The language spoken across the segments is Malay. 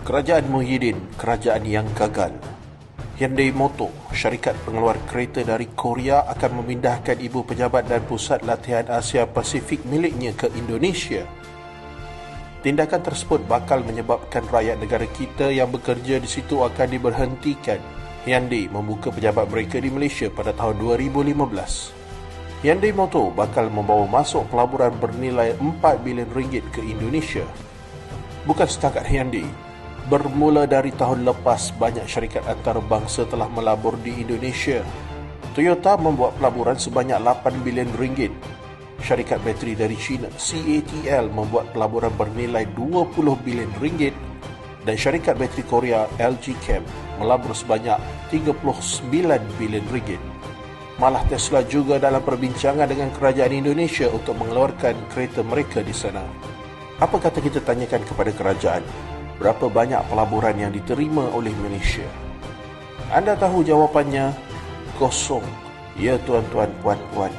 Kerajaan Muhyiddin, kerajaan yang gagal. Hyundai Motor, syarikat pengeluar kereta dari Korea, akan memindahkan ibu pejabat dan pusat latihan Asia Pasifik miliknya ke Indonesia. Tindakan tersebut bakal menyebabkan rakyat negara kita yang bekerja di situ akan diberhentikan. Hyundai membuka pejabat mereka di Malaysia pada tahun 2015. Hyundai Motor bakal membawa masuk pelaburan bernilai 4 bilion ringgit ke Indonesia. Bukan setakat Hyundai, bermula dari tahun lepas, banyak syarikat antarabangsa telah melabur di Indonesia. Toyota membuat pelaburan sebanyak 8 bilion ringgit. Syarikat bateri dari China, CATL, membuat pelaburan bernilai 20 bilion ringgit. Dan syarikat bateri Korea, LG Chem, melabur sebanyak 39 bilion ringgit. Malah Tesla juga dalam perbincangan dengan kerajaan Indonesia untuk mengeluarkan kereta mereka di sana. Apa kata kita tanyakan kepada kerajaan? Berapa banyak pelaburan yang diterima oleh Malaysia? Anda tahu jawapannya? Kosong. Ya tuan-tuan, puan-puan.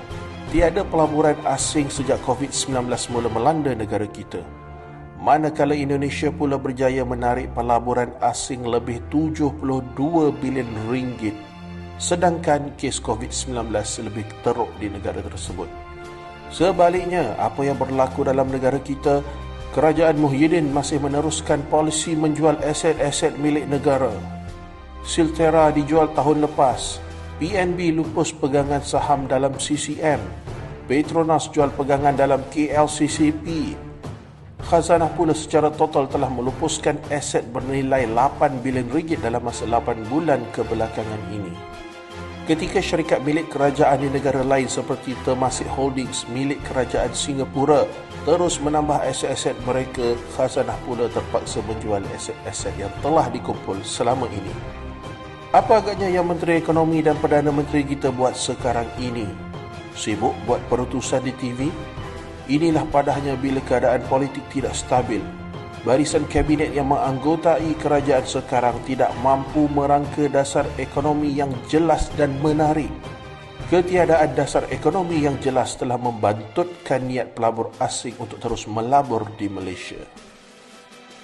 Tiada pelaburan asing sejak COVID-19 mula melanda negara kita. Manakala Indonesia pula berjaya menarik pelaburan asing lebih 72 bilion ringgit. Sedangkan kes COVID-19 lebih teruk di negara tersebut. Sebaliknya, apa yang berlaku dalam negara kita? Kerajaan Muhyiddin masih meneruskan polisi menjual aset-aset milik negara. Siltera dijual tahun lepas. PNB lupus pegangan saham dalam CCM. Petronas jual pegangan dalam KLCCP. Khazanah pula secara total telah melupuskan aset bernilai 8 bilion ringgit dalam masa 8 bulan kebelakangan ini. Ketika syarikat milik kerajaan di negara lain seperti Temasek Holdings milik kerajaan Singapura terus menambah aset-aset mereka, Khazanah pula terpaksa menjual aset-aset yang telah dikumpul selama ini. Apa agaknya yang Menteri Ekonomi dan Perdana Menteri kita buat sekarang ini? Sibuk buat perutusan di TV? Inilah padahnya bila keadaan politik tidak stabil. Barisan kabinet yang menganggotai kerajaan sekarang tidak mampu merangka dasar ekonomi yang jelas dan menarik. Ketiadaan dasar ekonomi yang jelas telah membantutkan niat pelabur asing untuk terus melabur di Malaysia.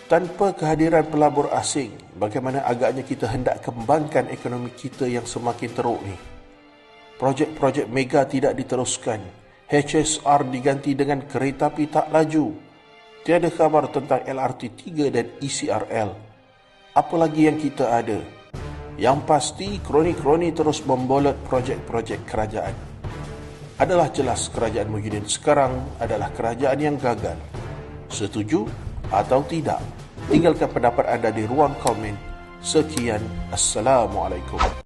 Tanpa kehadiran pelabur asing, bagaimana agaknya kita hendak kembangkan ekonomi kita yang semakin teruk ni? Projek-projek mega tidak diteruskan. HSR diganti dengan kereta api tak laju. Tiada khabar tentang LRT 3 dan ECRL. Apa lagi yang kita ada? Yang pasti, kroni-kroni terus membolot projek-projek kerajaan. Adalah jelas kerajaan Muhyiddin sekarang adalah kerajaan yang gagal. Setuju atau tidak? Tinggalkan pendapat anda di ruang komen. Sekian. Assalamualaikum.